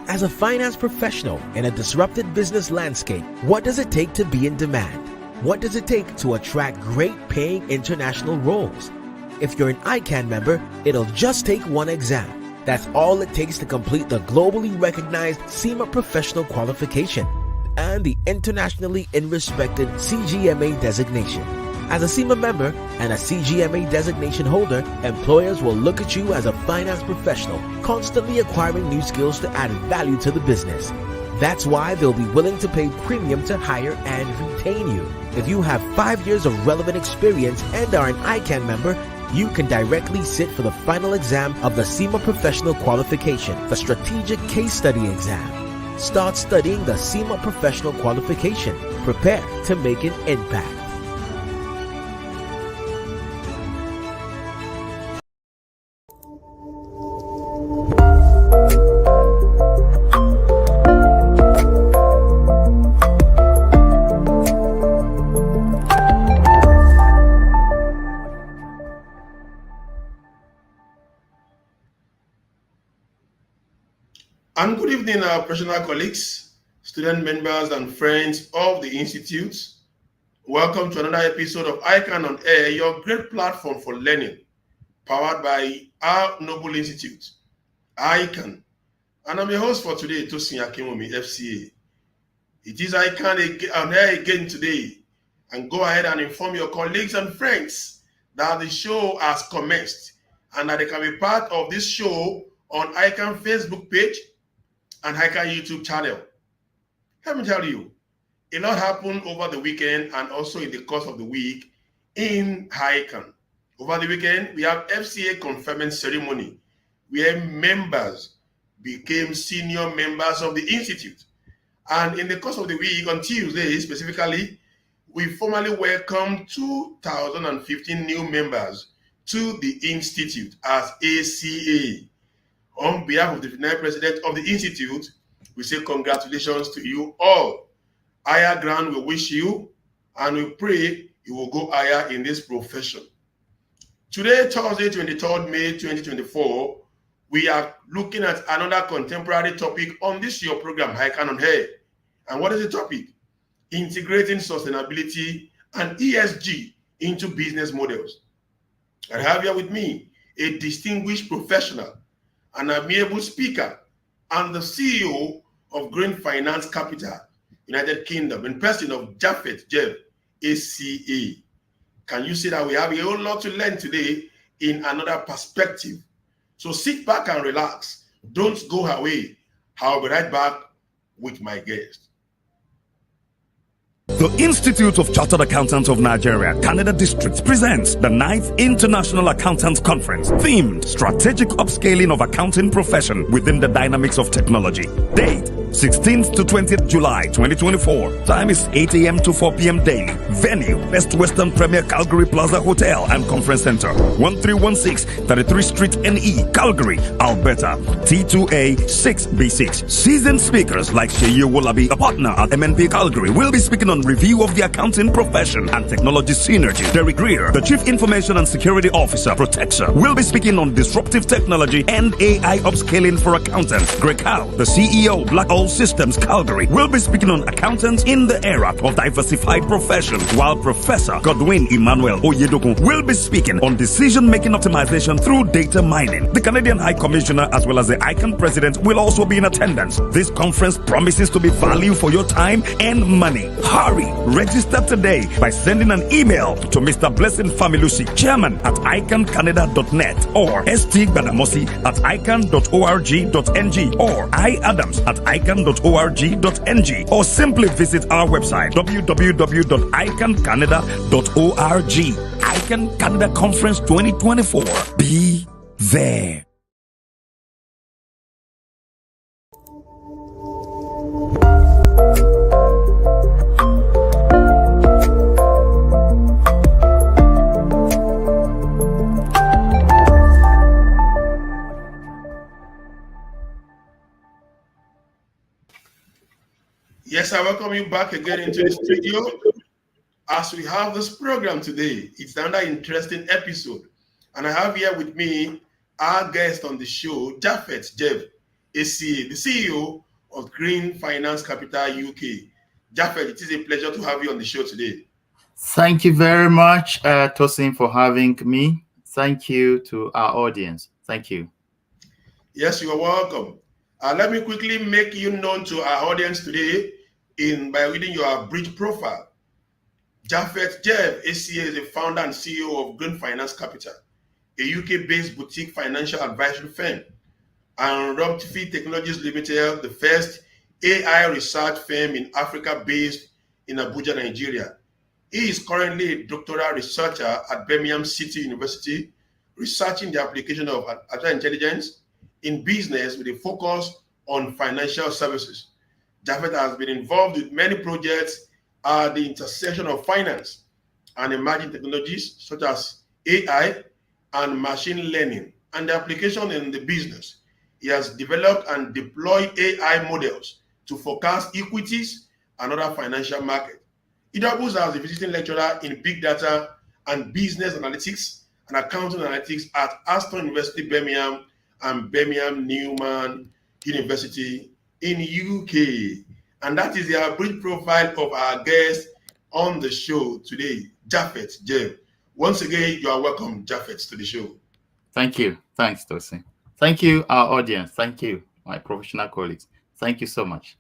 As a finance professional in a disrupted business landscape, what does it take to be in demand? What does it take to attract great paying international roles? If you're an ICAN member, it'll just take one exam. That's all it takes to complete the globally recognized SEMA professional qualification and the internationally respected CGMA designation. As a SEMA member and a CGMA designation holder, employers will look at you as a finance professional, constantly acquiring new skills to add value to the business. That's why they'll be willing to pay premium to hire and retain you. If you have 5 years of relevant experience and are an ICAN member, you can directly sit for the final exam of the SEMA Professional Qualification, the Strategic Case Study exam. Start studying the SEMA Professional Qualification. Prepare to make an impact. And good evening, our professional colleagues, student members, and friends of the Institute. Welcome to another episode of ICAN on Air, your great platform for learning, powered by our noble institute, ICAN. And I'm your host for today, Tosin Akinwumi, FCA. It is ICAN on Air again today. And go ahead and inform your colleagues and friends that the show has commenced and that they can be part of this show on ICAN Facebook page and ICAN YouTube channel. Let me tell you, a lot happened over the weekend and also in the course of the week in ICAN. Over the weekend, we have FCA conferment ceremony where members became senior members of the Institute. And in the course of the week, on Tuesday specifically, we formally welcomed 2,015 new members to the Institute as ACA. On behalf of the Vice President of the Institute, we say congratulations to you all. Higher ground we wish you, and we pray you will go higher in this profession. Today, Thursday, 23rd May 2024, we are looking at another contemporary topic on this your program, ICAN on Air. And what is the topic? Integrating sustainability and ESG into business models. I have here with me a distinguished professional, an amiable speaker, and the CEO of Green Finance Capital, United Kingdom, in person of Japheth Jev, ACA. Can you see that we have a whole lot to learn today in another perspective? So sit back and relax. Don't go away. I'll be right back with my guest. The Institute of Chartered Accountants of Nigeria, Canada District presents the 9th International Accountants Conference, themed Strategic Upscaling of Accounting Profession within the Dynamics of Technology. Date 16th to 20th July 2024. Time is 8 a.m. to 4 p.m. daily. Venue, Best Western Premier Calgary Plaza Hotel and Conference Center, 1316 33 Street NE, Calgary, Alberta, T2A 6B6. Seasoned speakers like Sheyi Wolabi, a partner at MNP Calgary, will be speaking on review of the accounting profession and technology synergy. Derek Greer, the Chief Information and Security Officer, Protexer, will be speaking on disruptive technology and AI upscaling for accountants. Greg Howe, the CEO, Black All Systems Calgary, will be speaking on accountants in the era of diversified profession, while Professor Godwin Emmanuel Oyedokun will be speaking on decision-making optimization through data mining. The Canadian High Commissioner as well as the ICAN President will also be in attendance. This conference promises to be value for your time and money. Hurry! Register today by sending an email to Mr. Blessing Familusi, chairman at icancanada.net, or stgbadamosi at ican.org.ng, or iadams at ican.org.ng, or simply visit our website www.icancanada.org. ICAN Canada Conference 2024. Be there. Yes, I welcome you back again into the studio. As we have this program today, it's another interesting episode. And I have here with me our guest on the show, Japheth Jev, ACA, the CEO of Green Finance Capital UK. Japheth, it is a pleasure to have you on the show today. Thank you very much, Tosin, for having me. Thank you to our audience. Thank you. Yes, you are welcome. Let me quickly make you known to our audience today by reading your brief profile. Japheth Jeff, ACA, is the founder and CEO of Green Finance Capital, a UK-based boutique financial advisory firm, and Robtfi Technologies Limited, the first AI research firm in Africa based in Abuja, Nigeria. He is currently a doctoral researcher at Birmingham City University, researching the application of artificial intelligence in business with a focus on financial services. Japheth has been involved with many projects at the intersection of finance and emerging technologies such as AI and machine learning and the application in the business. He has developed and deployed AI models to forecast equities and other financial markets. He doubles as a visiting lecturer in big data and business analytics and accounting analytics at Aston University, Birmingham, and Birmingham Newman University in UK. And that is the brief profile of our guest on the show today, Japheth Jeff. Once again, you are welcome, Japheth, to the show. Thank you. Thanks, Tosin. Thank you, our audience. Thank you, my professional colleagues. Thank you so much.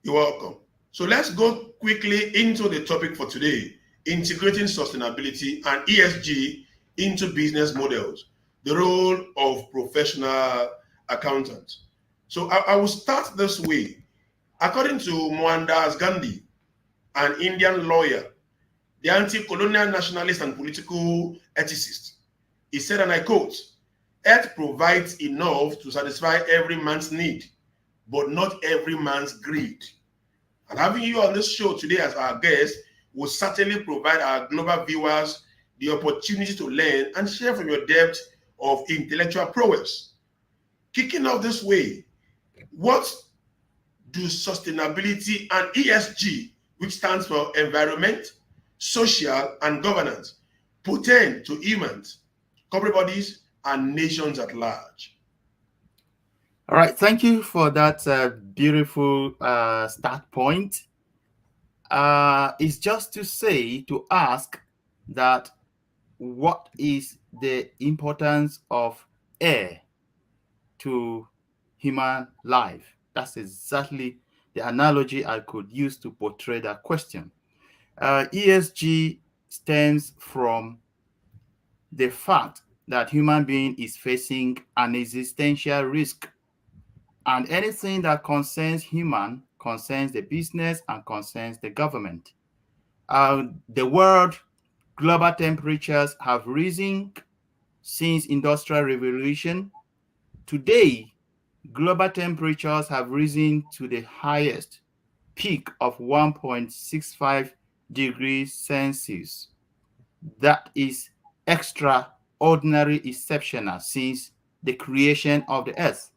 You're welcome. So let's go quickly into the topic for today, integrating sustainability and ESG into business models, the role of professional accountants. So I will start this way. According to Mohandas Gandhi, an Indian lawyer, the anti-colonial nationalist and political ethicist, he said, and I quote, "Earth provides enough to satisfy every man's need, but not every man's greed." And having you on this show today as our guest will certainly provide our global viewers the opportunity to learn and share from your depth of intellectual prowess. Kicking off this way, what do sustainability and ESG, which stands for environment, social, and governance, portend to humans, corporate bodies, and nations at large? All right. Thank you for that beautiful start point. It's just to ask that what is the importance of air to human life? That's exactly the analogy I could use to portray that question. ESG stems from the fact that human being is facing an existential risk, and anything that concerns human concerns the business and concerns the government. The world global temperatures have risen since industrial revolution. Today, global temperatures have risen to the highest peak of 1.65 degrees Celsius. That is extraordinary, exceptional since the creation of the earth.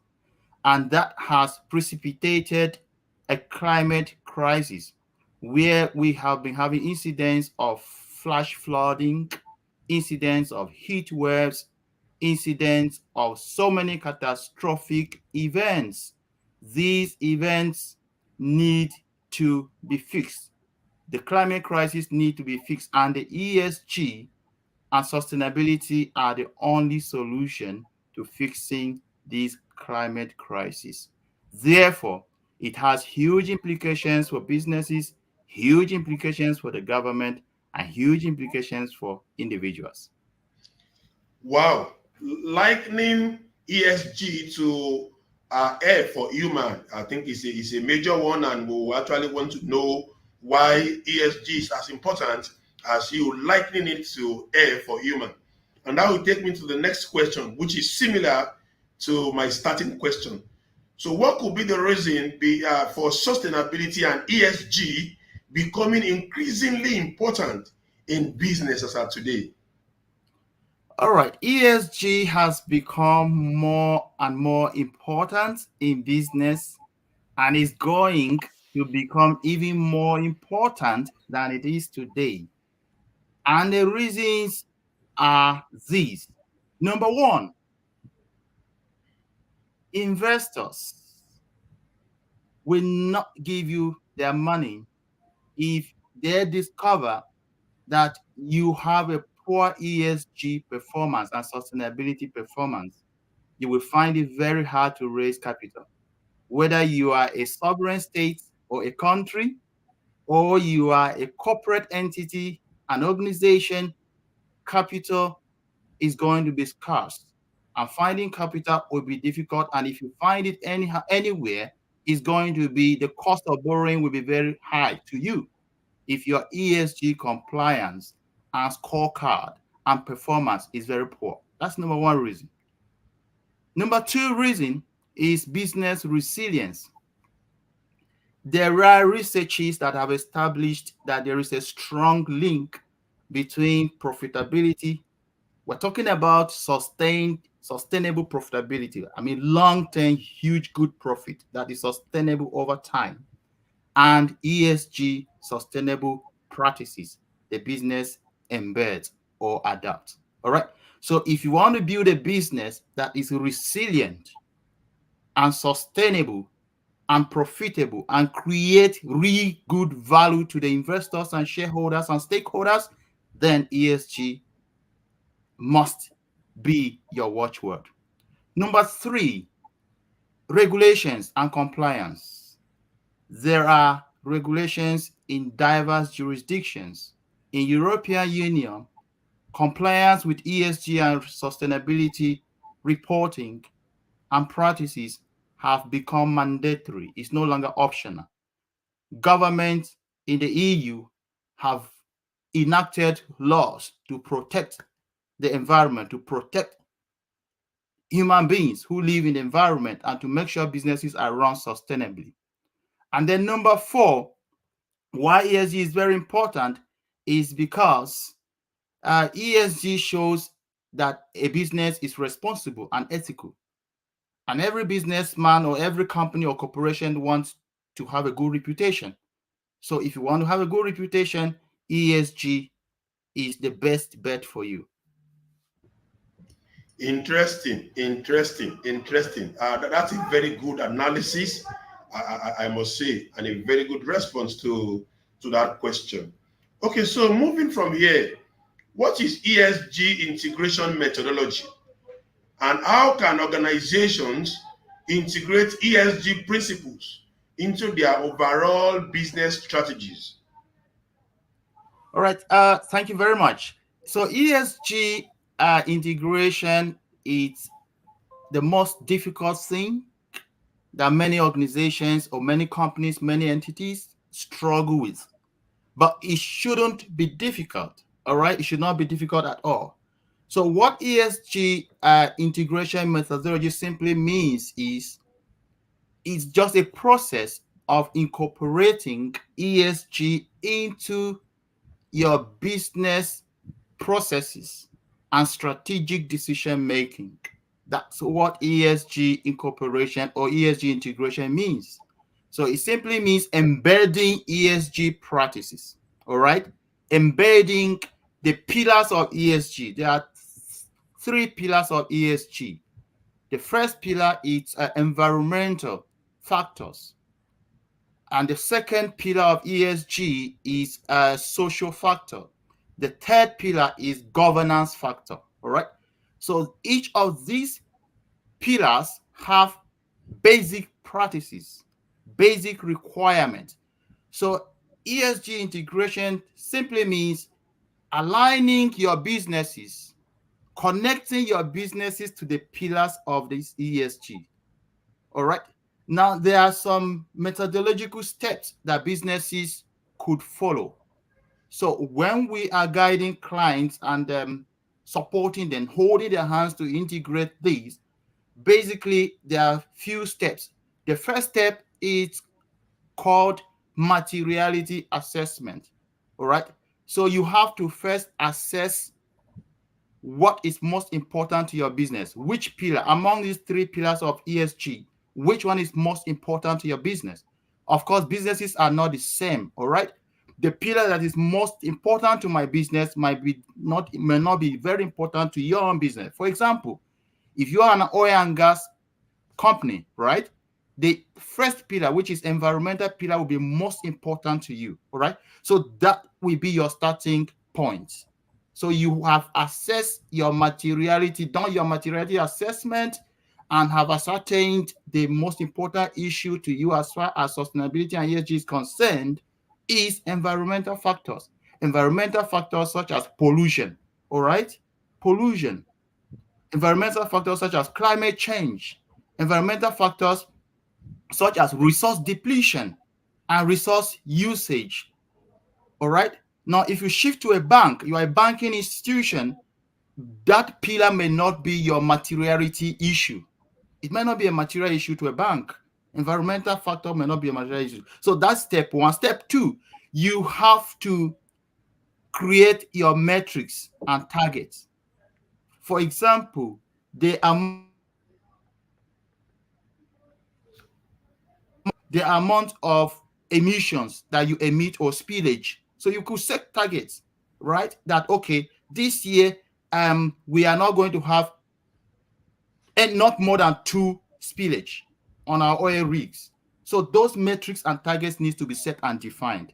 And that has precipitated a climate crisis where we have been having incidents of flash flooding, incidents of heat waves, incidents of so many catastrophic events. These events need to be fixed. The climate crisis need to be fixed, and the ESG and sustainability are the only solution to fixing this climate crisis. Therefore, it has huge implications for businesses, huge implications for the government, and huge implications for individuals. Wow. Likening ESG to air for human, I think is a major one, and we'll actually want to know why ESG is as important as you likening it to air for human. And that will take me to the next question, which is similar to my starting question. So what could be the reason for sustainability and ESG becoming increasingly important in business as of today? All right, ESG has become more and more important in business and is going to become even more important than it is today. And the reasons are these. Number one, investors will not give you their money if they discover that you have a poor ESG performance and sustainability performance. You will find it very hard to raise capital. Whether you are a sovereign state or a country, or you are a corporate entity, an organization, capital is going to be scarce. And finding capital will be difficult. And if you find it anywhere, it's going to be the cost of borrowing will be very high to you if your ESG compliance and scorecard and performance is very poor. That's number one reason. Number two reason is business resilience. There are researches that have established that there is a strong link between profitability. We're talking about sustainable profitability. I mean, long-term, huge, good profit that is sustainable over time, and ESG sustainable practices the business embeds or adapts. All right. So if you want to build a business that is resilient and sustainable and profitable and create real good value to the investors and shareholders and stakeholders, then ESG must be your watchword. Number three, regulations and compliance. There are regulations in diverse jurisdictions. In European Union, compliance with ESG and sustainability reporting and practices have become mandatory. It's no longer optional. Governments in the EU have enacted laws to protect the environment, to protect human beings who live in the environment, and to make sure businesses are run sustainably. And then number four, why ESG is very important is because ESG shows that a business is responsible and ethical. And every businessman or every company or corporation wants to have a good reputation. So if you want to have a good reputation, ESG is the best bet for you. Interesting. That's a very good analysis, I must say, and a very good response to that question. Okay, so moving from here, what is ESG integration methodology? And how can organizations integrate ESG principles into their overall business strategies? All right. Thank you very much. So ESG integration is the most difficult thing that many organizations or many companies, many entities struggle with. But it shouldn't be difficult. All right. It should not be difficult at all. So what ESG integration methodology simply means is it's just a process of incorporating ESG into your business processes and strategic decision making. That's what ESG incorporation or ESG integration means. So it simply means embedding ESG practices. All right. Embedding the pillars of ESG. There are three pillars of ESG. The first pillar is environmental factors. And the second pillar of ESG is a social factor. The third pillar is governance factor. All right. So each of these pillars have basic practices, basic requirements. So ESG integration simply means aligning your businesses, connecting your businesses to the pillars of this ESG. All right. Now, there are some methodological steps that businesses could follow. So when we are guiding clients and supporting them, holding their hands to integrate these, basically there are few steps. The first step is called materiality assessment. All right. So you have to first assess what is most important to your business. Which pillar among these three pillars of ESG, which one is most important to your business? Of course, businesses are not the same. All right. The pillar that is most important to my business may not be very important to your own business. For example, if you are an oil and gas company, right? the first pillar, which is environmental pillar, will be most important to you. All right. So that will be your starting point. So you have assessed your materiality, done your materiality assessment, and have ascertained the most important issue to you as far as sustainability and ESG is concerned is environmental factors. Environmental factors such as pollution. All right. Pollution. Environmental factors such as climate change. Environmental factors such as resource depletion and resource usage. All right. Now, if you shift to a bank, you are a banking institution, that pillar may not be your materiality issue. It may not be a material issue to a bank. Environmental factor may not be a material issue. So that's step one. Step two, you have to create your metrics and targets. For example, the amount of emissions that you emit or spillage. So you could set targets, right? That, okay, this year we are not going to have not more than 2 spillage on our oil rigs. So those metrics and targets need to be set and defined.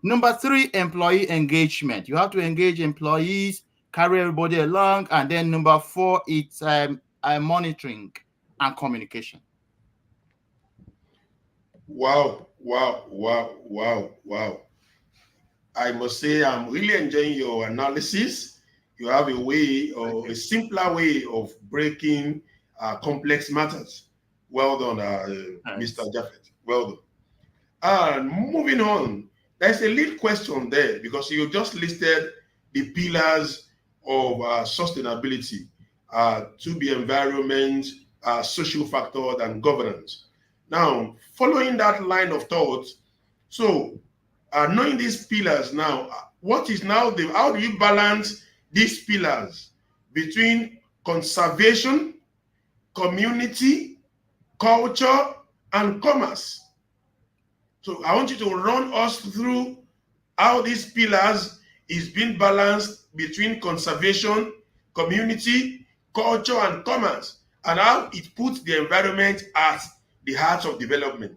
Number 3, employee engagement. You have to engage employees, carry everybody along. And then number 4, it's monitoring and communication. Wow. I must say I'm really enjoying your analysis. You have a way or a simpler way of breaking complex matters. Well done, Mr. Japheth. Well done. Moving on, there's a lead question there because you just listed the pillars of sustainability to be environment, social factors, and governance. Now, following that line of thought, so knowing these pillars now, what is now how do you balance these pillars between conservation, community, culture, and commerce? So I want you to run us through how these pillars is being balanced between conservation, community, culture, and commerce, and how it puts the environment at the heart of development.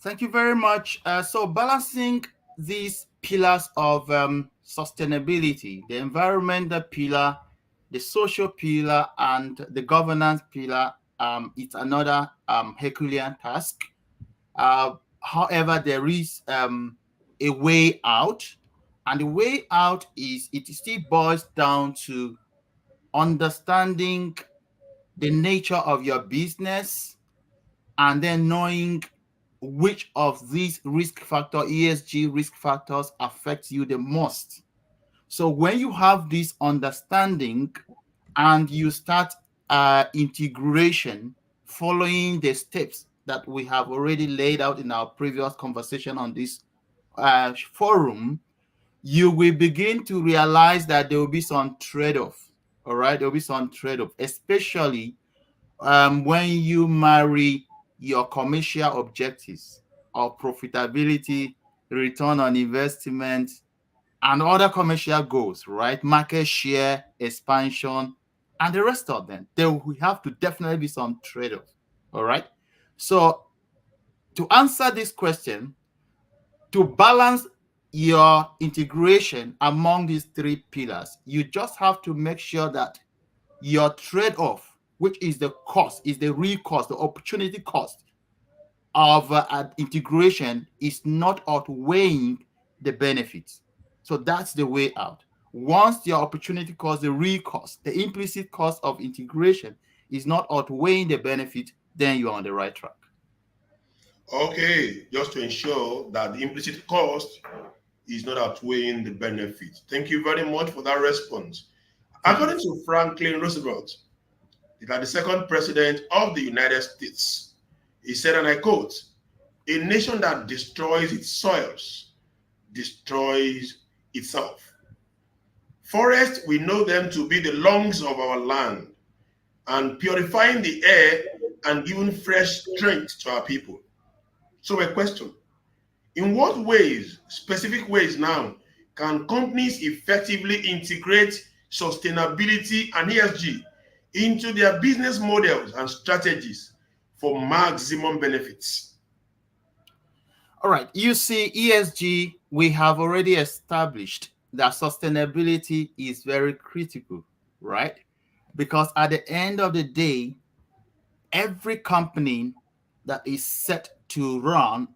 Thank you very much. So balancing these pillars of sustainability, the environmental pillar, the social pillar, and the governance pillar, it's another Herculean task. However, there is a way out, and the way out is it still boils down to understanding the nature of your business and then knowing which of these risk factor, ESG risk factors, affects you the most. So when you have this understanding and you start integration following the steps that we have already laid out in our previous conversation on this forum, you will begin to realize that there will be some trade-off. All right, there will be some trade-off, especially when you marry your commercial objectives of profitability, return on investment, and other commercial goals, right? Market share, expansion, and the rest of them. There will have to definitely be some trade-off. All right. So to answer this question, to balance your integration among these 3 pillars, you just have to make sure that your trade-off, which is the cost, is the real cost, the opportunity cost of integration, is not outweighing the benefits. So that's the way out. Once your opportunity cost, the real cost, the implicit cost of integration is not outweighing the benefit, then you're on the right track. Okay, just to ensure that the implicit cost is not outweighing the benefit. Thank you very much for that response. According to Franklin Roosevelt, the second president of the United States, he said, and I quote, "A nation that destroys its soils destroys itself. Forests, we know them to be the lungs of our land, and purifying the air and giving fresh strength to our people." So a question, in what ways, specific ways now, can companies effectively integrate sustainability and ESG into their business models and strategies for maximum benefits? All right. You see, ESG, we have already established that sustainability is very critical, right? Because at the end of the day, every company that is set to run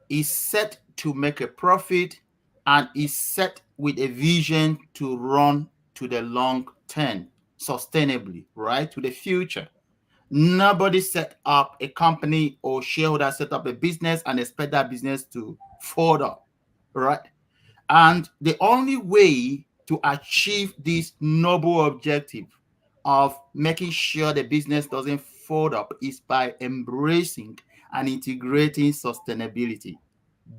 is set to make a profit and is set with a vision to run to the long term sustainably, right? To the future. Nobody set up a company or shareholder set up a business and expect that business to further, right? And the only way to achieve this noble objective of making sure the business doesn't fold up is by embracing and integrating sustainability.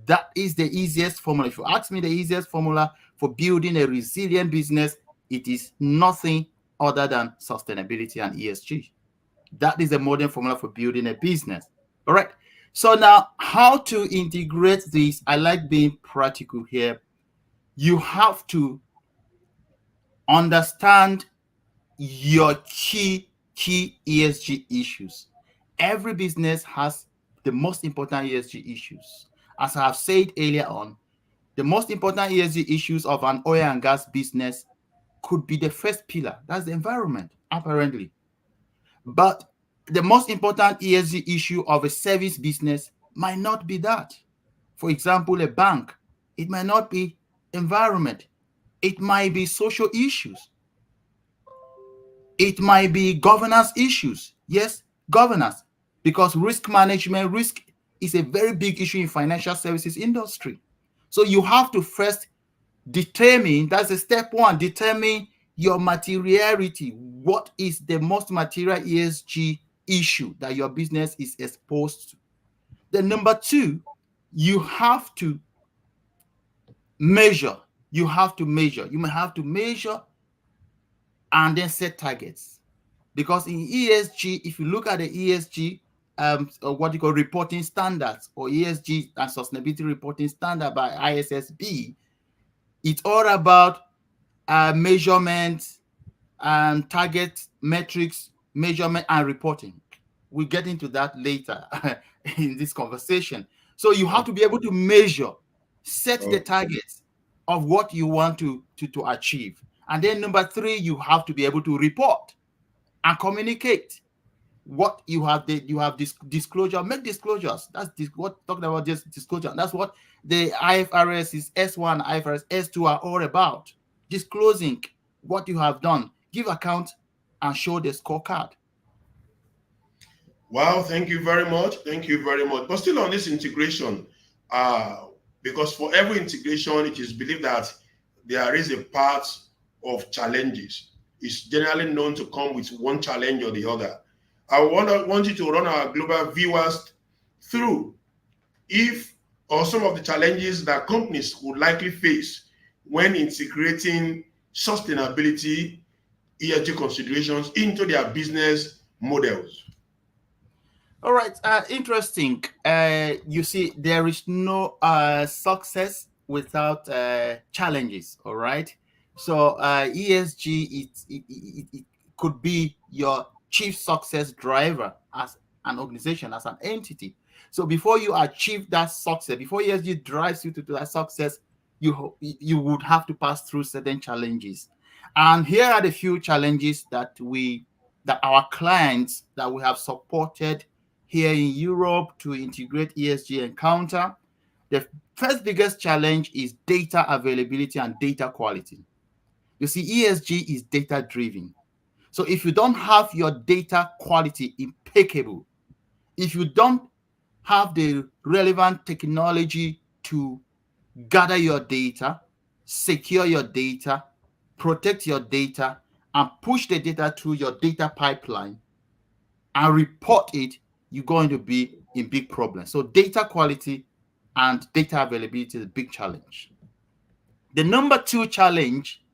That is the easiest formula. If you ask me the easiest formula for building a resilient business, it is nothing other than sustainability and ESG. That is the modern formula for building a business. All right. So now, how to integrate this? I like being practical here. You have to understand your key ESG issues. Every business has the most important ESG issues. As I have said earlier on, the most important ESG issues of an oil and gas business could be the first pillar. That's the environment, apparently. But the most important ESG issue of a service business might not be that. For example, a bank, it might not be environment. It might be social issues. It might be governance issues. Yes, governance, because risk management, risk is a very big issue in financial services industry. So you have to first determine, that's the step one, determine your materiality. What is the most material ESG issue that your business is exposed to? Then number two, you have to measure. You may have to measure and then set targets. Because in ESG, if you look at the ESG, what you call reporting standards, or ESG and sustainability reporting standard by ISSB, it's all about measurement and target metrics, measurement and reporting. We'll get into that later in this conversation. So you have to be able to measure, set the targets of what you want to achieve. And then number three, you have to be able to report and communicate what you have. You have this disclosure, make disclosures. That's what talking about, just disclosure. That's what the IFRS is S1, IFRS S2 are all about. Disclosing what you have done, give account and show the scorecard. Wow, thank you very much. Thank you very much. But still on this integration, because for every integration, it is believed that there is a part of challenges. It's generally known to come with one challenge or the other. I want you to run our global viewers through if or some of the challenges that companies would likely face when integrating sustainability, ESG considerations into their business models. All right, interesting. You see, there is no success without challenges. All right, so ESG it could be your chief success driver as an organization, as an entity. So before you achieve that success, before ESG drives you to that success, you would have to pass through certain challenges. And here are the few challenges that our clients that we have supported here in Europe to integrate ESG encounter. The first biggest challenge is data availability and data quality. You see, ESG is data driven. So if you don't have your data quality impeccable, if you don't have the relevant technology to gather your data, secure your data, protect your data, and push the data through your data pipeline and report it, you're going to be in big problems. So data quality and data availability is a big challenge. The number two challenge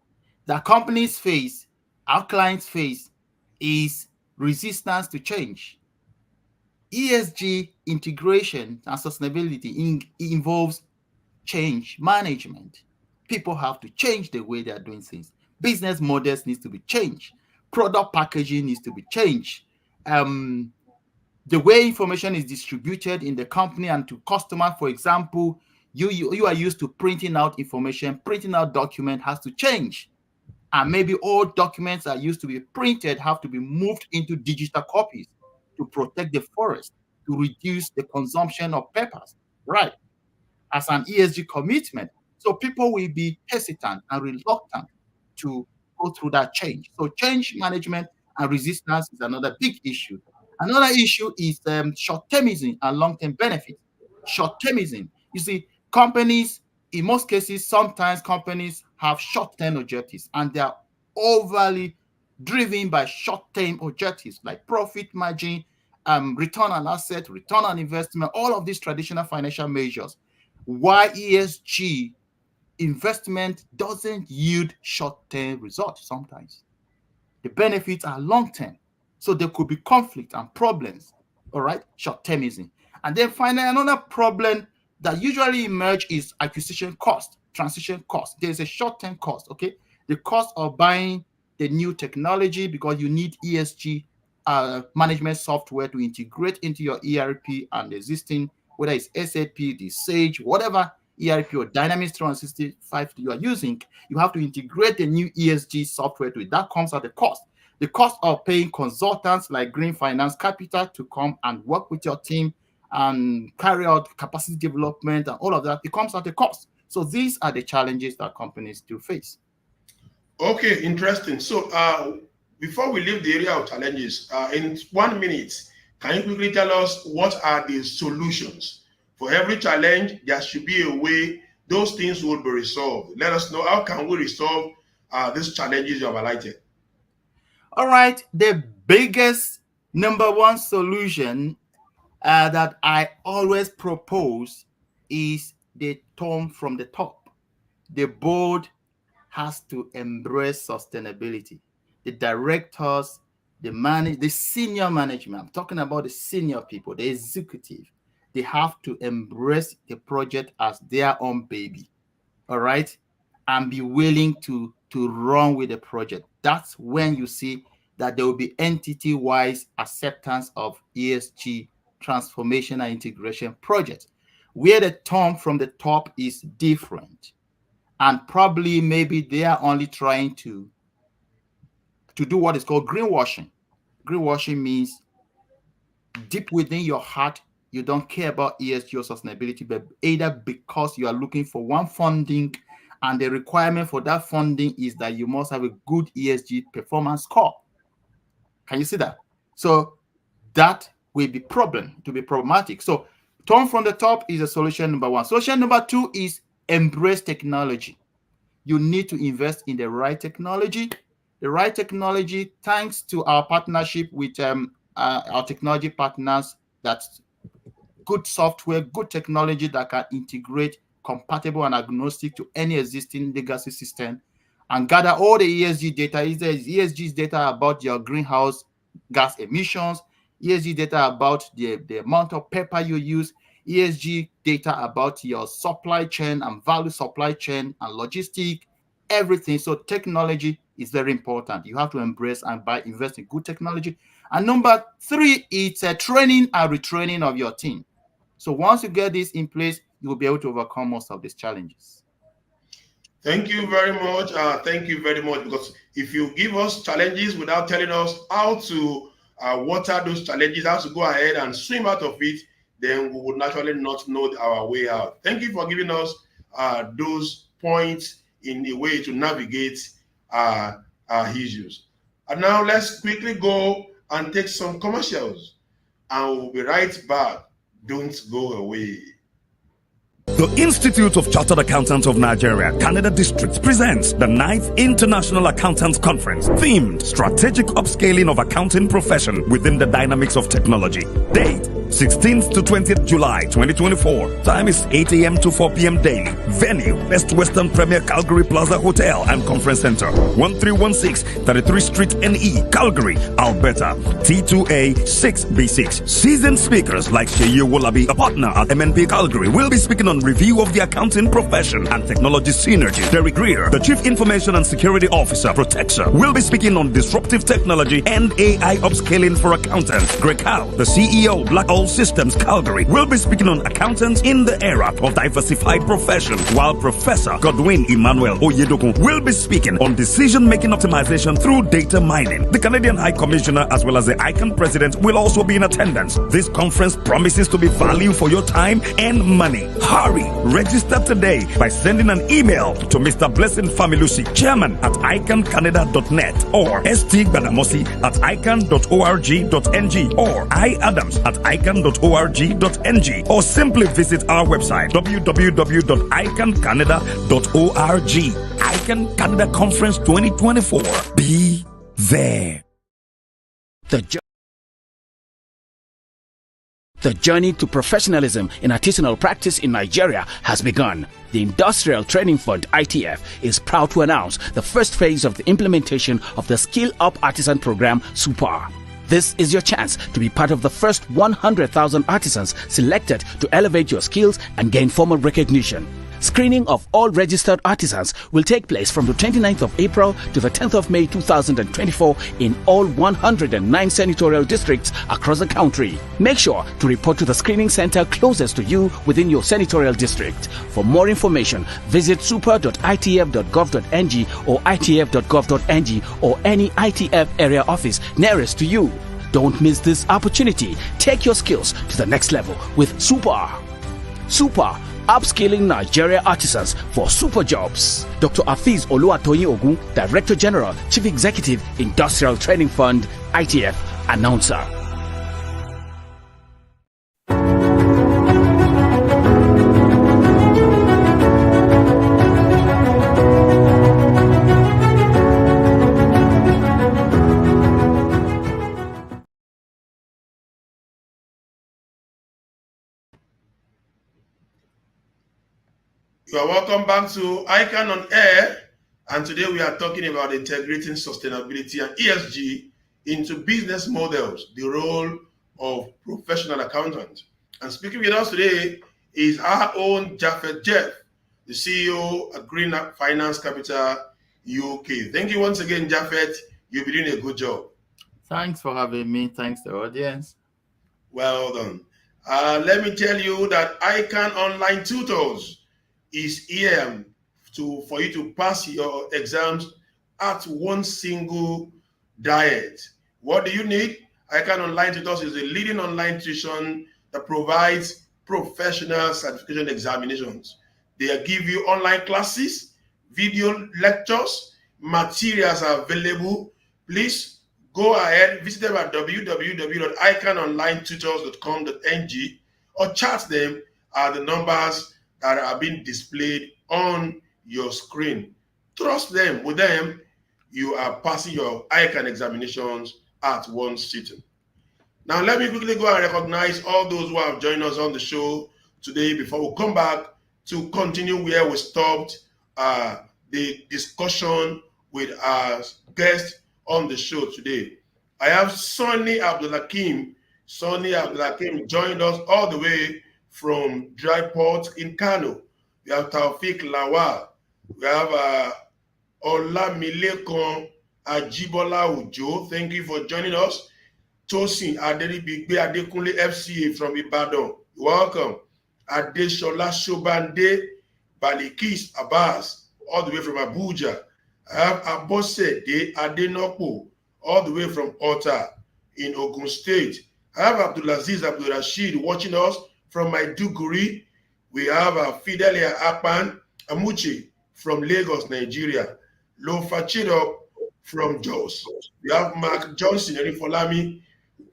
that companies face, our clients face, is resistance to change. ESG integration and sustainability involves change management. People have to change the way they are doing things. Business models needs to be changed. Product packaging needs to be changed. the way information is distributed in the company and to customer. For example, you are used to printing out information, printing out document has to change. And maybe all documents that used to be printed have to be moved into digital copies to protect the forest, to reduce the consumption of papers, right? As an ESG commitment. So people will be hesitant and reluctant to go through that change. So change management and resistance is another big issue. Another issue is short-termism and long-term benefits. Short-termism, you see, companies, in most cases, sometimes companies have short-term objectives and they are overly driven by short-term objectives like profit margin, return on asset, return on investment, all of these traditional financial measures. Why ESG investment doesn't yield short-term results sometimes. The benefits are long-term. So there could be conflict and problems, all right? Short-termism. And then finally, another problem that usually emerge is acquisition cost, transition cost. There's a short-term cost, okay? The cost of buying the new technology because you need ESG management software to integrate into your ERP and the existing, whether it's SAP, the Sage, whatever ERP or Dynamics 365 you are using, you have to integrate the new ESG software to it. That comes at a cost. The cost of paying consultants like Green Finance Capital to come and work with your team and carry out capacity development and all of that, it comes at a cost. So these are the challenges that companies do face. Okay, interesting. So before we leave the area of challenges, in 1 minute, can you quickly tell us what are the solutions? For every challenge, there should be a way those things will be resolved. Let us know how can we resolve these challenges you have highlighted. All right, the biggest number one solution that I always propose is the tone from the top. The board has to embrace sustainability. The directors, the senior management, I'm talking about the senior people, the executive, they have to embrace the project as their own baby, all right? And be willing to run with the project. That's when you see that there will be entity-wise acceptance of ESG transformation and integration projects, where the tone from the top is different. And probably maybe they are only trying to do what is called greenwashing. Greenwashing means deep within your heart, you don't care about ESG or sustainability, but either because you are looking for one funding and the requirement for that funding is that you must have a good ESG performance score. Can you see that? So that will be problematic. So tone from the top is a solution number one. Solution number two is embrace technology. You need to invest in the right technology. The right technology, thanks to our partnership with our technology partners, that's good software, good technology that can integrate, compatible and agnostic to any existing legacy system, and gather all the ESG data. ESG data about your greenhouse gas emissions, ESG data about the amount of paper you use, ESG data about your supply chain and value supply chain and logistic, everything. So technology is very important. You have to embrace and invest in good technology. And number three, it's a training and retraining of your team. So once you get this in place, you will be able to overcome most of these challenges. Thank you very much. Thank you very much. Because if you give us challenges without telling us how to water those challenges, how to go ahead and swim out of it, then we would naturally not know our way out. Thank you for giving us those points in a way to navigate our issues. And now let's quickly go and take some commercials, and we'll be right back. Don't go away. The Institute of Chartered Accountants of Nigeria, Canada District presents the 9th International Accountants Conference, themed Strategic Upscaling of Accounting Profession within the Dynamics of Technology. Date, 16th to 20th July 2024. Time is 8 a.m. to 4 p.m. daily. Venue, Best Western Premier Calgary Plaza Hotel and Conference Center, 1316 33 Street NE, Calgary, Alberta, T2A 6B6. Seasoned speakers like Sheyi Wolabi, a partner at MNP Calgary, will be speaking on on review of the accounting profession and technology synergy. Derek Greer, the Chief Information and Security Officer, Protexer, will be speaking on disruptive technology and AI upscaling for accountants. Greg Howe, the CEO, Black Hole Systems, Calgary, will be speaking on accountants in the era of diversified profession, while Professor Godwin Emmanuel Oyedokun will be speaking on decision-making optimization through data mining. The Canadian High Commissioner as well as the ICAN President will also be in attendance. This conference promises to be value for your time and money. Hurry! Register today by sending an email to Mr. Blessing Familusi, chairman at icancanada.net, or St. Badamosi at ican.org.ng, or iadams at ican.org.ng, or simply visit our website www.icancanada.org. ICAN Canada Conference 2024. Be there. The journey to professionalism in artisanal practice in Nigeria has begun. The Industrial Training Fund, ITF, is proud to announce the first phase of the implementation of the Skill Up Artisan Program, SUPAR. This is your chance to be part of the first 100,000 artisans selected to elevate your skills and gain formal recognition. Screening of all registered artisans will take place from the 29th of April to the 10th of May 2024 in all 109 senatorial districts across the country. Make sure to report to the screening center closest to you within your senatorial district. For more information, visit super.itf.gov.ng or itf.gov.ng or any ITF area office nearest to you. Don't miss this opportunity. Take your skills to the next level with SUPAR. SUPAR, upskilling Nigeria artisans for super jobs. Dr. Afiz Oluwatoyin Ogun, Director General, Chief Executive, Industrial Training Fund, ITF, announcer. You are welcome back to ICAN on Air, and today we are talking about integrating sustainability and ESG into business models, the role of professional accountants. And speaking with us today is our own Japheth Jeff, the CEO of Green Finance Capital UK. Thank you once again, Japheth. You've been doing a good job. Thanks for having me. Thanks to the audience. Well done. Let me tell you that ICAN Online Tutors is here for you to pass your exams at one single diet. What do you need? ICAN Online Tutors is a leading online tuition that provides professional certification examinations. They give you online classes, video lectures, materials are available. Please go ahead, visit them at www.icanonlinetutors.com.ng or chat them at the numbers that are being displayed on your screen. Trust them. With them, you are passing your ICAN examinations at one sitting. Now, let me quickly go and recognize all those who have joined us on the show today before we come back to continue where we stopped the discussion with our guest on the show today. I have Sonny Abdulhakim. Sonny Abdulhakim joined us all the way from Dry Port in Kano. We have Taufik Lawal. We have Olamilekon Ajibola Ujo. Thank you for joining us. Tosin Aderibigbe Adekunle FCA from Ibadan. Welcome. Adeshola Shobande Balikis Abbas, all the way from Abuja. I have Abose De Adenopo, all the way from Ota in Ogun State. I have Abdulaziz Abdulrashid watching us from Maiduguri. We have Fidelia Akpan Amuchi from Lagos, Nigeria. Lofachido from Jos. We have Mark Johnson Erifolami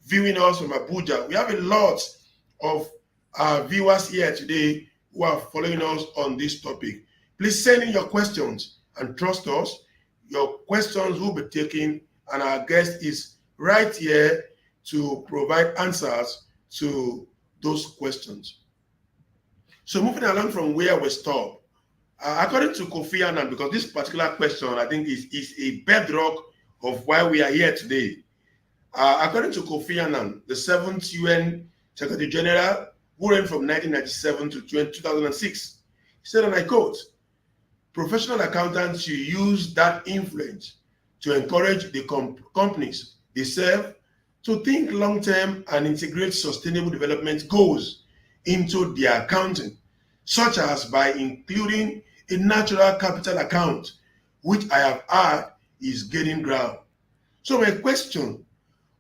viewing us from Abuja. We have a lot of our viewers here today who are following us on this topic. Please send in your questions and trust us. Your questions will be taken and our guest is right here to provide answers to those questions. So moving along from where we stop, according to Kofi Annan, because this particular question I think is a bedrock of why we are here today. According to Kofi Annan, the 7th UN Secretary General, who ran from 1997 to 2006. He said, and I quote, professional accountants should use that influence to encourage the companies they serve to think long-term and integrate sustainable development goals into their accounting, such as by including a natural capital account, which I have heard is gaining ground. So my question,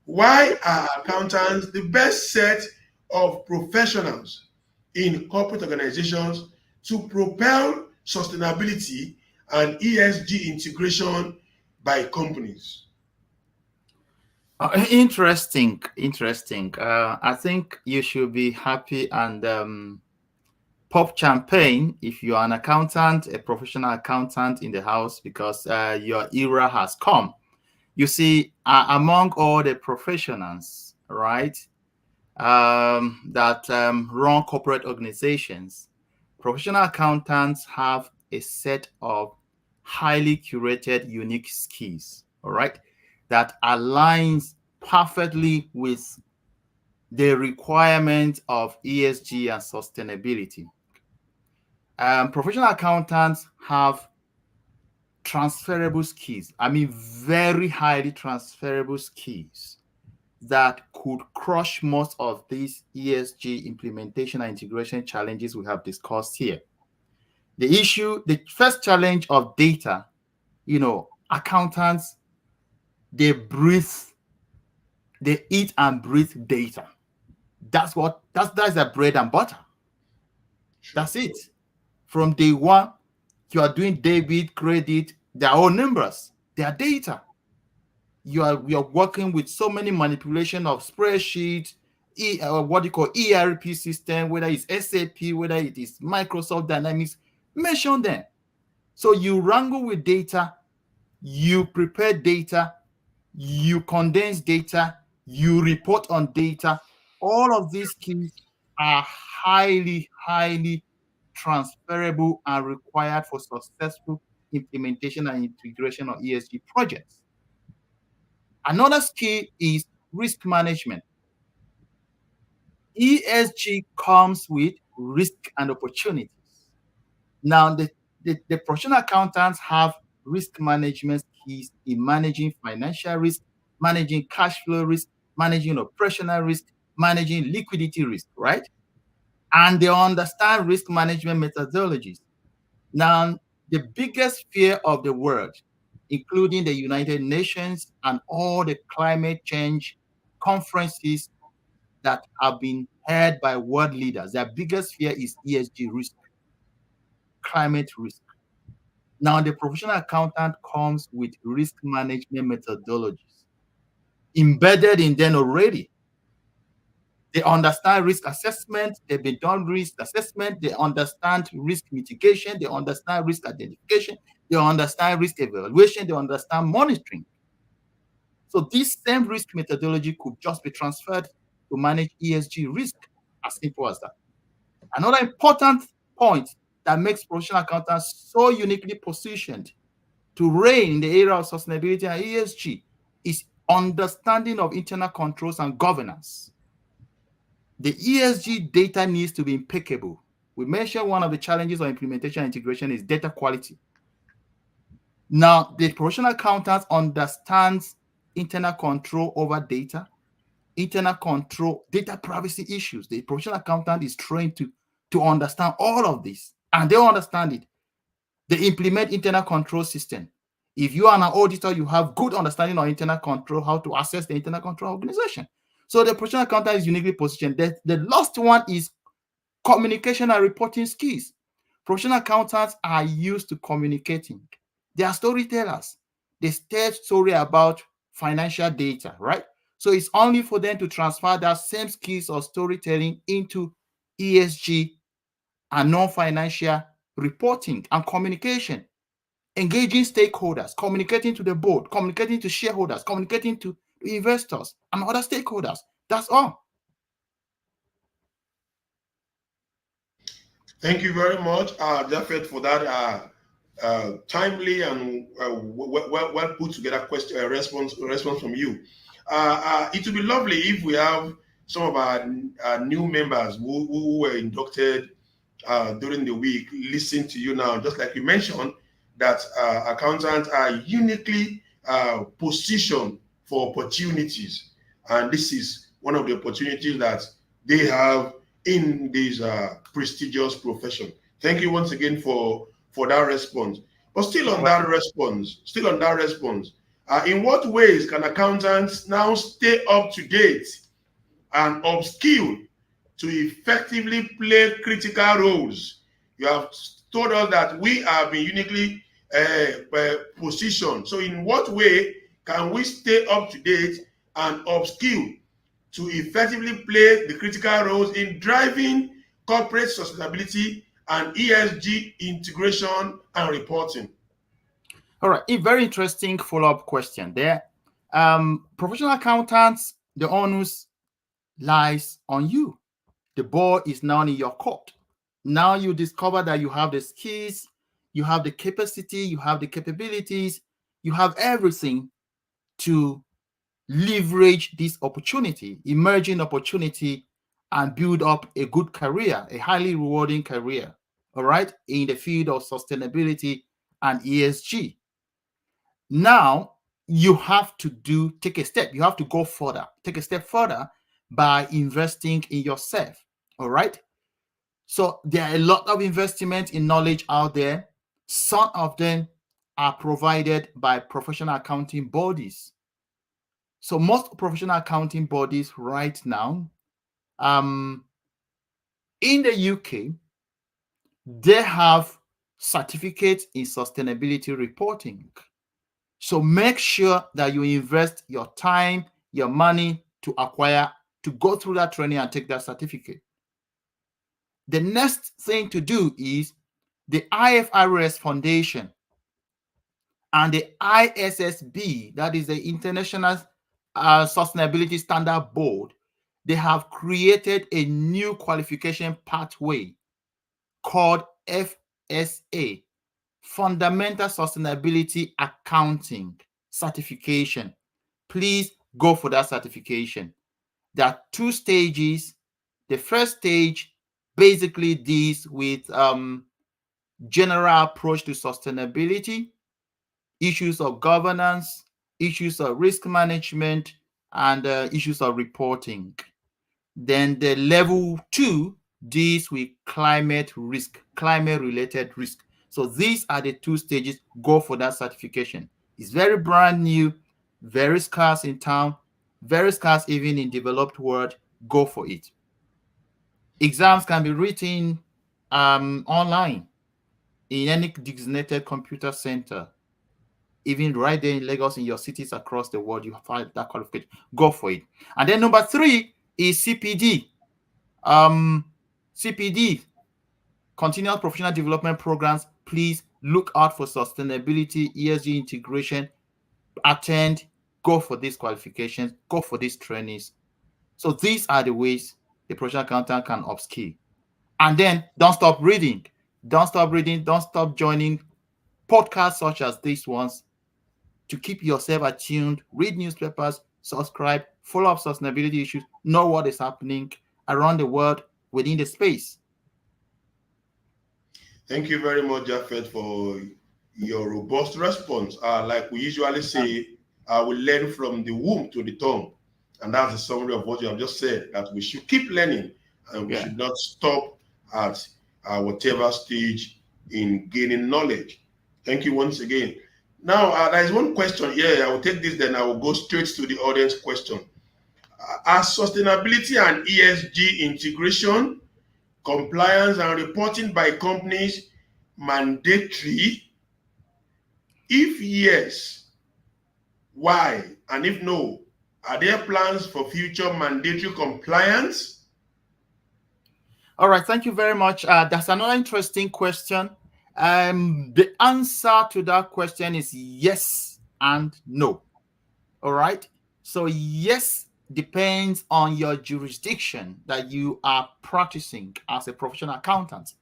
why are accountants the best set of professionals in corporate organizations to propel sustainability and ESG integration by companies? Interesting. I think you should be happy and pop champagne if you are an accountant, a professional accountant in the house, because your era has come. You see, among all the professionals, right, that run corporate organizations, professional accountants have a set of highly curated, unique skills, all right, that aligns perfectly with the requirements of ESG and sustainability. Professional accountants have transferable skills. I mean, very highly transferable skills that could crush most of these ESG implementation and integration challenges we have discussed here. The first challenge of data, accountants, they eat and breathe data. That's their bread and butter. That's it. From day one, you are doing debit, credit, they are all numbers, they are data. We are working with so many manipulation of spreadsheets, what you call ERP system, whether it's SAP, whether it is Microsoft Dynamics, mention them. So you wrangle with data, you prepare data, you condense data, you report on data. All of these skills are highly, highly transferable and required for successful implementation and integration of ESG projects. Another skill is risk management. ESG comes with risk and opportunities. Now, the professional accountants have risk management skills in managing financial risk, managing cash flow risk, managing operational risk, managing liquidity risk, right? And they understand risk management methodologies. Now, the biggest fear of the world, including the United Nations and all the climate change conferences that have been held by world leaders, their biggest fear is ESG risk, climate risk. Now, the professional accountant comes with risk management methodologies embedded in them already. They understand risk assessment. They've been done risk assessment. They understand risk mitigation. They understand risk identification. They understand risk evaluation. They understand monitoring. So this same risk methodology could just be transferred to manage ESG risk, as simple as that. Another important point that makes professional accountants so uniquely positioned to reign in the area of sustainability and ESG is understanding of internal controls and governance. The ESG data needs to be impeccable. We mentioned one of the challenges of implementation and integration is data quality. Now, the professional accountant understands internal control over data, internal control, data privacy issues. The professional accountant is trained to understand all of this, and they understand it. They implement internal control system. If you are an auditor, you have good understanding of internal control, how to assess the internal control organization. So the professional accountant is uniquely positioned. The last one is communication and reporting skills. Professional accountants are used to communicating. They are storytellers. They tell story about financial data, right? So it's only for them to transfer that same skills of storytelling into ESG and non-financial reporting and communication, engaging stakeholders, communicating to the board, communicating to shareholders, communicating to investors and other stakeholders. That's all. Thank you very much, Jafet, for that timely and well put together question response from you. It would be lovely if we have some of our new members who were inducted during the week listen to you now. Just like you mentioned, that accountants are uniquely positioned for opportunities, and this is one of the opportunities that they have in this prestigious profession. Thank you once again for that response. But still on that response, in what ways can accountants now stay up to date and upskilled to effectively play critical roles? You have told us that we have been uniquely positioned. So in what way can we stay up to date and upskill to effectively play the critical roles in driving corporate sustainability and ESG integration and reporting? All right, a very interesting follow-up question there. Professional accountants, the onus lies on you. The ball is now in your court. Now you discover that you have the skills, you have the capacity, you have the capabilities, you have everything to leverage this opportunity, emerging opportunity, and build up a good career, a highly rewarding career, all right, in the field of sustainability and ESG. Now you have to take a step. You have to go further, take a step further by investing in yourself, all right? So there are a lot of investment in knowledge out there. Some of them are provided by professional accounting bodies. So most professional accounting bodies right now, in the UK, they have certificates in sustainability reporting. So make sure that you invest your time, your money to go through that training and take that certificate. The next thing to do is the IFRS Foundation and the ISSB, that is the International Sustainability Standard Board. They have created a new qualification pathway called FSA, Fundamental Sustainability Accounting Certification. Please go for that certification. There are 2 stages. The first stage basically deals with general approach to sustainability, issues of governance, issues of risk management, and issues of reporting. Then the level 2 deals with climate risk, climate-related risk. So these are the 2 stages. Go for that certification. It's very brand new, very scarce in town, very scarce even in developed world. Go for it. Exams can be written online in any designated computer center. Even right there in Lagos, in your cities across the world, you find that qualification. Go for it. And then number 3 is CPD. CPD, Continuous Professional Development Programs. Please look out for sustainability, ESG integration. Attend, go for these qualifications, go for these trainings. So these are the ways the professional accountant can upskill. And then don't stop reading. Don't stop reading. Don't stop joining podcasts such as these ones to keep yourself attuned. Read newspapers, subscribe, follow up sustainability issues, know what is happening around the world within the space. Thank you very much, Japheth, for your robust response. Like we usually say, we learn from the womb to the tongue. And that's the summary of what you have just said, that we should keep learning and we should not stop at whatever stage in gaining knowledge. Thank you once again. Now, there is one question here. I will take this, then I will go straight to the audience question. Are sustainability and ESG integration, compliance, and reporting by companies mandatory? If yes, why? And if no, are there plans for future mandatory compliance? All right, thank you very much. That's another interesting question. The answer to that question is yes and no. All right. So yes depends on your jurisdiction that you are practicing as a professional accountant.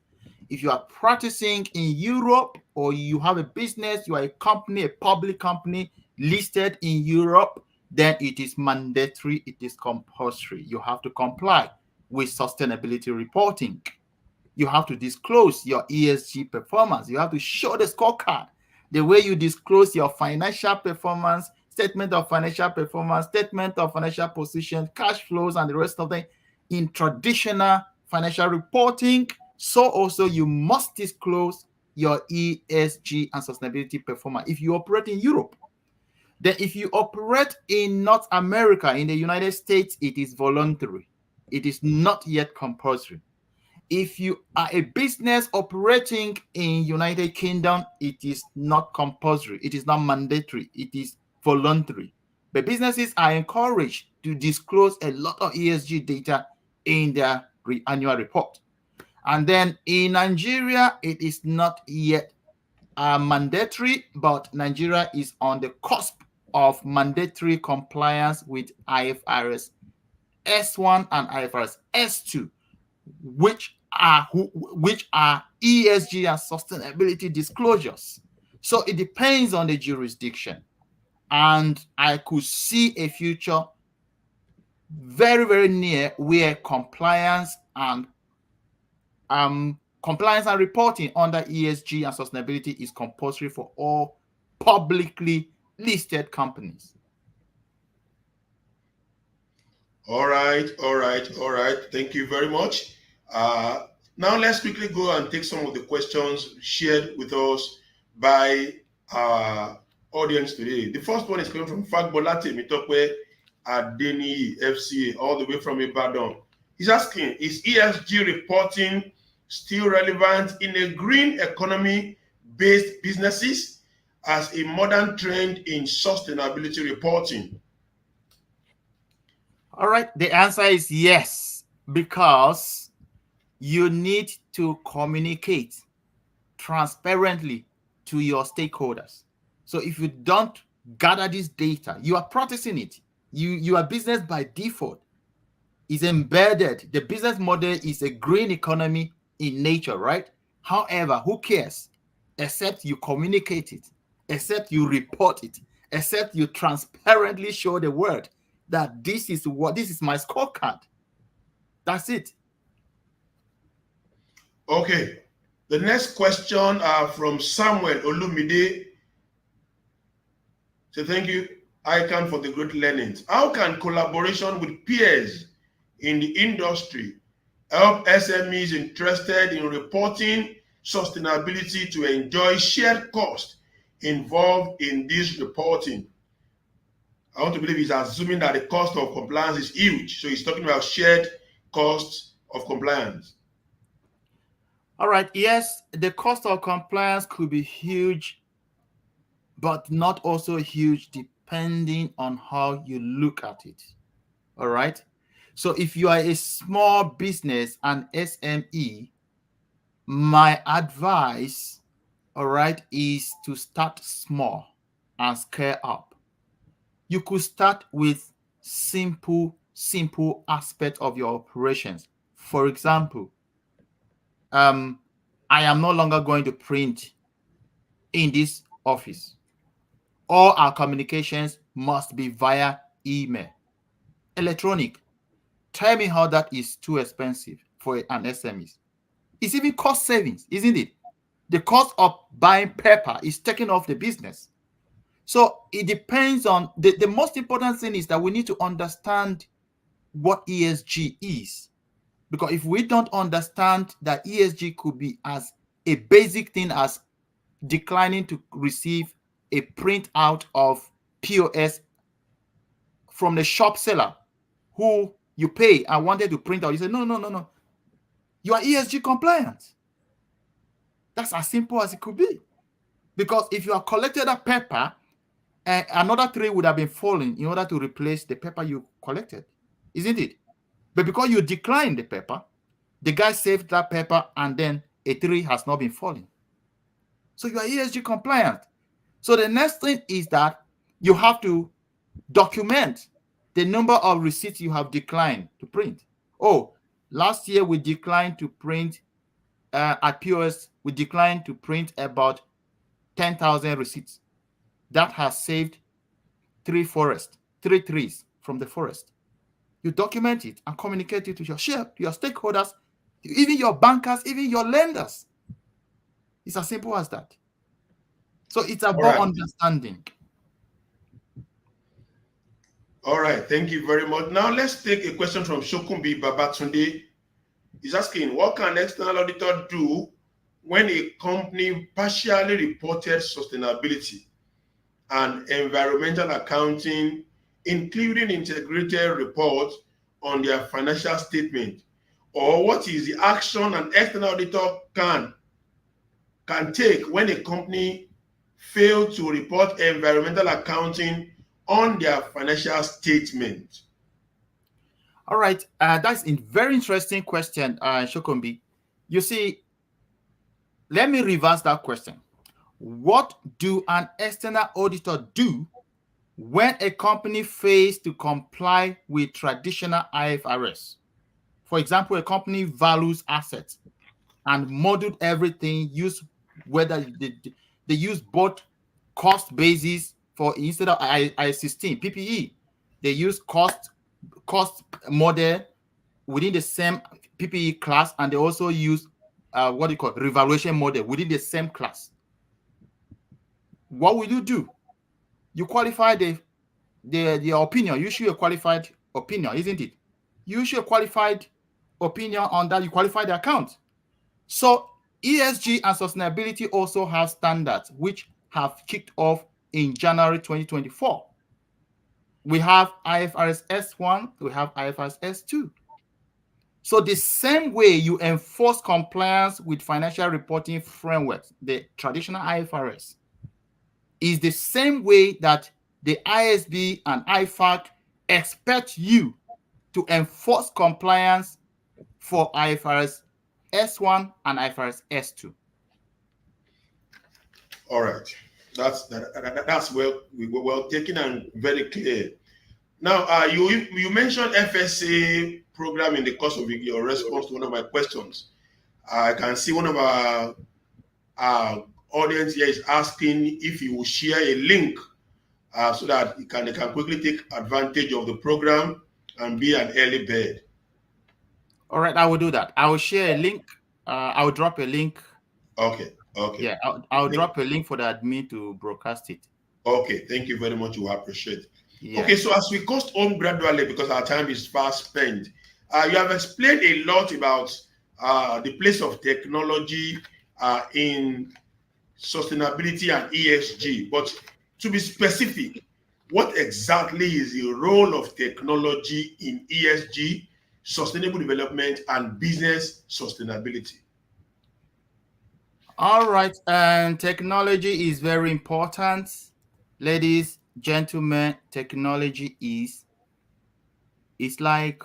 If you are practicing in Europe, or you have a business, you are a company, a public company listed in Europe, then it is mandatory, it is compulsory. You have to comply with sustainability reporting. You have to disclose your ESG performance. You have to show the scorecard. The way you disclose your financial performance, statement of financial performance, statement of financial position, cash flows, and the rest of them in traditional financial reporting. So also you must disclose your ESG and sustainability performance if you operate in Europe. Then if you operate in North America, in the United States, it is voluntary. It is not yet compulsory. If you are a business operating in United Kingdom, it is not compulsory. It is not mandatory. It is voluntary. But businesses are encouraged to disclose a lot of ESG data in their annual report. And then in Nigeria, it is not yet mandatory, but Nigeria is on the cusp of mandatory compliance with IFRS S1 and IFRS S2, which are ESG and sustainability disclosures. So it depends on the jurisdiction. And I could see a future very, very near where compliance and reporting under ESG and sustainability is compulsory for all publicly listed companies. All right. Thank you very much. Now let's quickly go and take some of the questions shared with us by our audience today. The first one is coming from Fagbolate Mitokwe Adeni FCA, all the way from Ibadan. He's asking, is ESG reporting still relevant in a green economy-based businesses as a modern trend in sustainability reporting? All right, the answer is yes, because you need to communicate transparently to your stakeholders. So if you don't gather this data, you are practicing it. Your business by default is embedded. The business model is a green economy in nature, right? However, who cares? Except you communicate it, except you report it, except you transparently show the world that this is my scorecard. That's it. Okay. The next question from Samuel Olumide. So thank you, ICAN, for the great learnings. How can collaboration with peers in the industry help SMEs interested in reporting sustainability to enjoy shared cost involved in this reporting? I want to believe he's assuming that the cost of compliance is huge. So he's talking about shared costs of compliance. All right. Yes, the cost of compliance could be huge, but not also huge depending on how you look at it. All right. So if you are a small business, an SME, my advice, all right, is to start small and scale up. You could start with simple aspects of your operations. For example, I am no longer going to print in this office. All our communications must be via email, electronic. Tell me how that is too expensive for an SME. It's even cost savings, isn't it? The cost of buying paper is taken off the business. So it depends on, the most important thing is that we need to understand what ESG is. Because if we don't understand that ESG could be as a basic thing as declining to receive a printout of POS from the shop seller who you pay and wanted to print out, you say, no. You are ESG compliant. That's as simple as it could be. Because if you have collected that paper, another tree would have been falling in order to replace the paper you collected, isn't it? But because you declined the paper, the guy saved that paper and then a tree has not been falling. So you are ESG compliant. So the next thing is that you have to document the number of receipts you have declined to print. Oh, last year we declined to print at POS, we declined to print about 10,000 receipts. That has saved 3 forests. 3 trees from the forest. You document it and communicate it to your stakeholders, even your bankers, even your lenders. It's as simple as that. So it's about understanding. All right, thank you very much. Now let's take a question from Shokumbi Babatunde. He's asking, what can an external auditor do when a company partially reported sustainability and environmental accounting, including integrated reports on their financial statement? Or what is the action an external auditor can take when a company fails to report environmental accounting on their financial statement? All right, that's a very interesting question, Shokumbi. You see, let me reverse that question. What do an external auditor do when a company fails to comply with traditional IFRS? For example, a company values assets and modeled everything, whether they use both cost basis for instead of I-16 PPE, they use cost model within the same PPE class, and they also use revaluation model within the same class. What will you do? You qualify the opinion. You issue a qualified opinion, isn't it? You issue a qualified opinion on that. You qualify the account. So ESG and sustainability also have standards which have kicked off in January 2024. We have IFRS S1, we have IFRS S2. So the same way you enforce compliance with financial reporting frameworks, the traditional IFRS, is the same way that the ISB and IFAC expect you to enforce compliance for IFRS S1 and IFRS S2. All right, that's well taken and very clear. Now, you mentioned FSA program in the course of your response to one of my questions. I can see one of our audience here is asking if you will share a link so that they can quickly take advantage of the program and be an early bird. All right, I will do that. I will share a link. I will drop a link. Okay. Yeah, I'll drop a link for the admin to broadcast it. Okay, thank you very much. We appreciate it. Yeah. Okay, so as we coast home gradually, because our time is fast spent, you have explained a lot about the place of technology in sustainability and ESG. But to be specific, what exactly is the role of technology in ESG, sustainable development, and business sustainability? All right, and technology is very important. Ladies, gentlemen, technology is like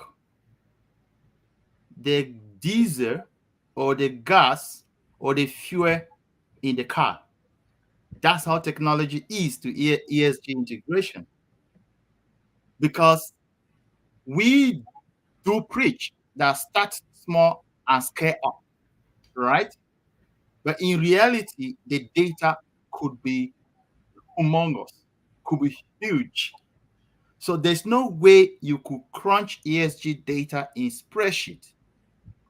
the diesel or the gas or the fuel in the car. That's how technology is to ESG integration. Because we do preach that start small and scale up, right? But in reality, the data could be humongous, could be huge. So there's no way you could crunch ESG data in spreadsheet.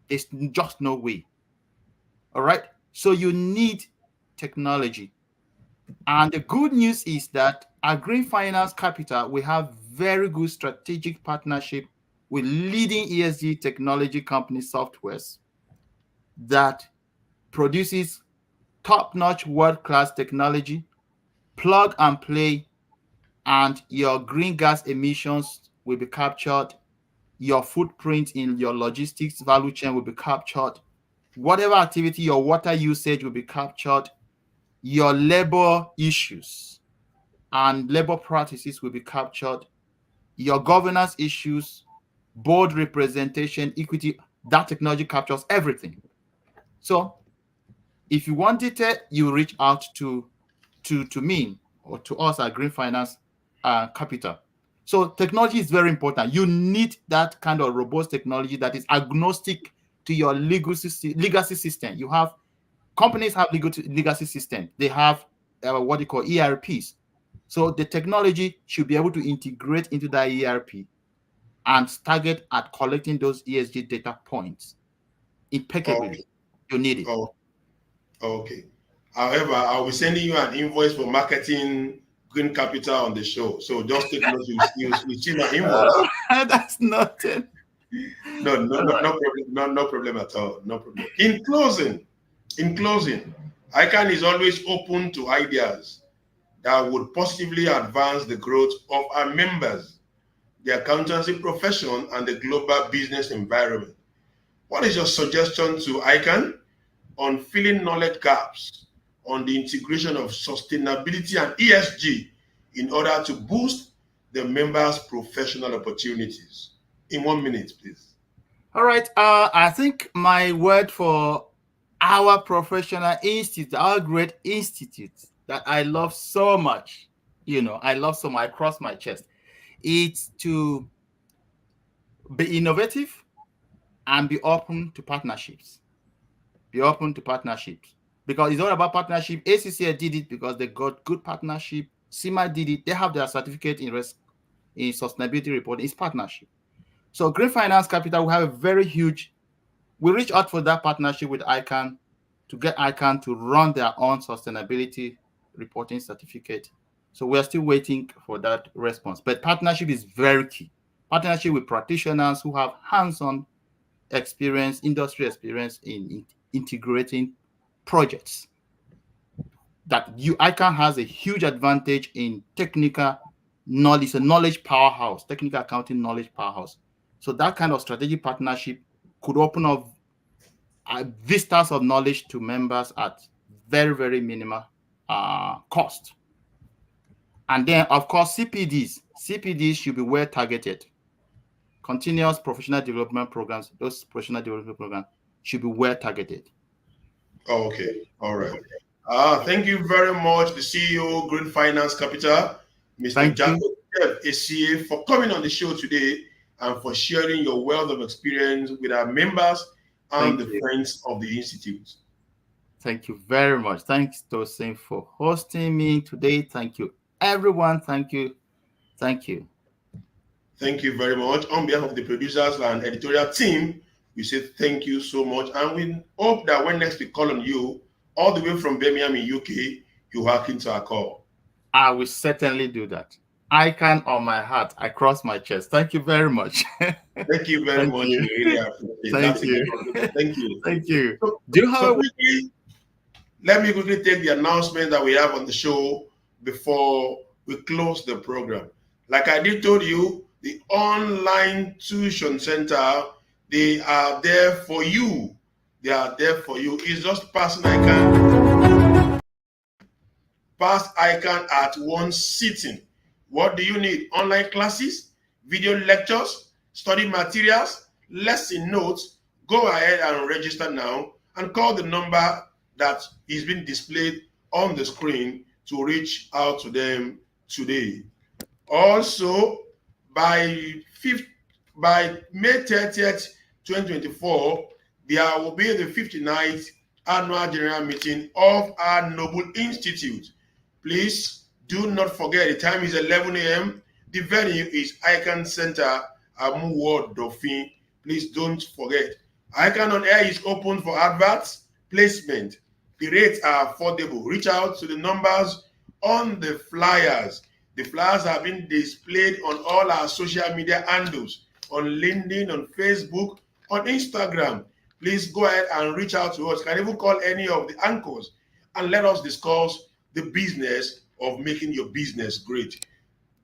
There's just no way. All right. So you need technology. And the good news is that at Green Finance Capital, we have very good strategic partnership with leading ESG technology company softwares that produces top-notch world-class technology, plug and play, and your green gas emissions will be captured. Your footprint in your logistics value chain will be captured. Whatever activity, your water usage will be captured. Your labor issues and labor practices will be captured. Your governance issues, board representation, equity, that technology captures everything. So if you want detail, you reach out to me or to us at Green Finance Capital. So technology is very important. You need that kind of robust technology that is agnostic to your legacy system. You have companies have legacy system. They have what you call ERPs. So the technology should be able to integrate into that ERP and target at collecting those ESG data points impeccably. Okay. You need it. Oh, okay. However, I'll be sending you an invoice for marketing green capital on the show. So just take note. You see my invoice. That's nothing. No problem. No problem at all. No problem. In closing, ICAN is always open to ideas that would positively advance the growth of our members, the accountancy profession, and the global business environment. What is your suggestion to ICAN on filling knowledge gaps on the integration of sustainability and ESG in order to boost the members' professional opportunities? In 1 minute, please. All right. I think my word for our professional institute, our great institute that I love so much, I love so much, I cross my chest, it's to be innovative and be open to partnerships. Be open to partnerships, because it's all about partnership. ACCA did it because they got good partnership. CIMA did it. They have their certificate in sustainability reporting. It's partnership. So Green Finance Capital, we have a very huge, we reach out for that partnership with ICAN to get ICAN to run their own sustainability reporting certificate. So we're still waiting for that response. But partnership is very key. Partnership with practitioners who have hands-on experience, industry experience in integrating projects. That ICAN has a huge advantage in technical knowledge, a knowledge powerhouse, technical accounting knowledge powerhouse. So that kind of strategic partnership could open up vistas of knowledge to members at very, very minimal cost. And then, of course, CPDs should be well targeted. Continuous professional development programs, those professional development programs should be well targeted. Okay, all right. Thank you very much, the CEO, Green Finance Capital, Mr. Jacob ACA, for coming on the show today and for sharing your wealth of experience with our members and the friends of the Institute. Thank you very much. Thanks, Tosin, for hosting me today. Thank you, everyone. Thank you. Thank you. Thank you very much. On behalf of the producers and editorial team, we say thank you so much. And we hope that when next we call on you, all the way from Birmingham in UK, you hark into our call. I will certainly do that. ICAN on my heart. I cross my chest. Thank you very much. Thank you very much. You. Really appreciate Thank you. Thank you. Thank you. So, do you have let me quickly take the announcement that we have on the show before we close the program. Like I did told you, the online tuition center, they are there for you. They are there for you. It's just pass ICAN at one sitting. What do you need? Online classes, video lectures, study materials, lesson notes. Go ahead and register now and call the number that is being displayed on the screen to reach out to them today. Also, by May 30th, 2024, there will be the 59th annual general meeting of our Noble Institute. Please do not forget, the time is 11 a.m. The venue is ICAN Center, Amuwo Dauphin. Please don't forget. ICAN on Air is open for adverts, placement. The rates are affordable. Reach out to the numbers on the flyers. The flyers have been displayed on all our social media handles, on LinkedIn, on Facebook, on Instagram. Please go ahead and reach out to us. You can even call any of the anchors and let us discuss the business of making your business great.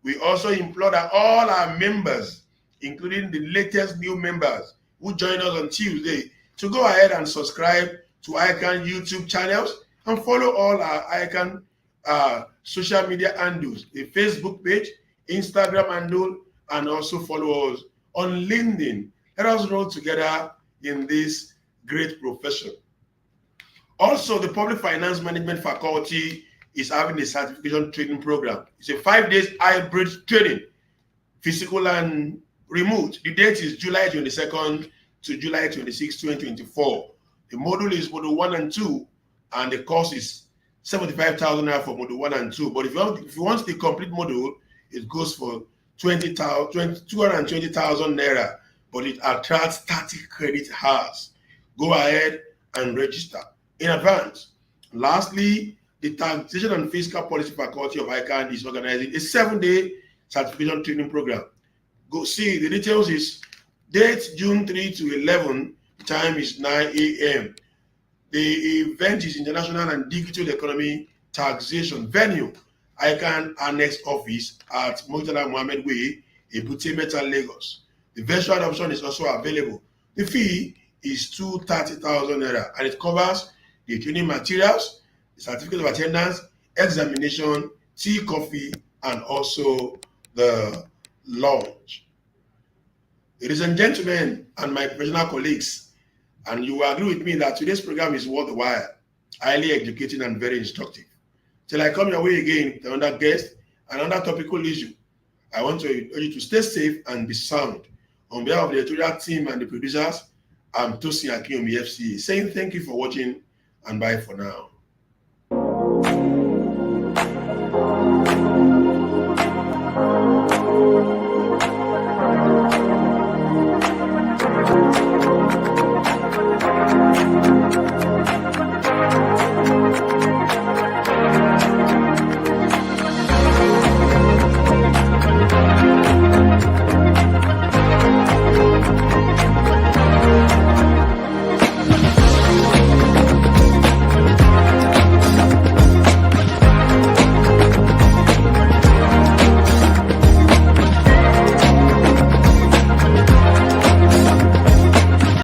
We also implore that all our members, including the latest new members who join us on Tuesday, to go ahead and subscribe to ICAN YouTube channels and follow all our ICAN social media handles, the Facebook page, Instagram handle, and also follow us on LinkedIn. Let us roll together in this great profession. Also, the Public Finance Management Faculty is having a certification training program. It's a 5-day hybrid training, physical and remote. The date is July 22nd to July 26, 2024. The module is module 1 and 2, and the cost is 75,000 naira for module 1 and 2. But if you want the complete module, it goes for 220,000 naira, but it attracts 30 credit hours. Go ahead and register in advance. Lastly, the Taxation and Fiscal Policy Faculty of ICAN is organizing a 7-day certification training program. Go see the details is date June 3 to 11, time is 9 a.m. The event is International and Digital Economy Taxation. Venue, ICAN Annex Office at Murtala Mohammed Way, Ebute Meta, Lagos. The virtual option is also available. The fee is 230,000 naira and it covers the training materials, the certificate of attendance, examination, tea, coffee, and also the lunch. Ladies and gentlemen, and my professional colleagues, and you will agree with me that today's program is worth the while, highly educating and very instructive. Till I come your way again with another guest, another topical issue, I want to urge you to stay safe and be sound. On behalf of the editorial team and the producers, I'm Tosin Akinyomi FCA, saying thank you for watching and bye for now.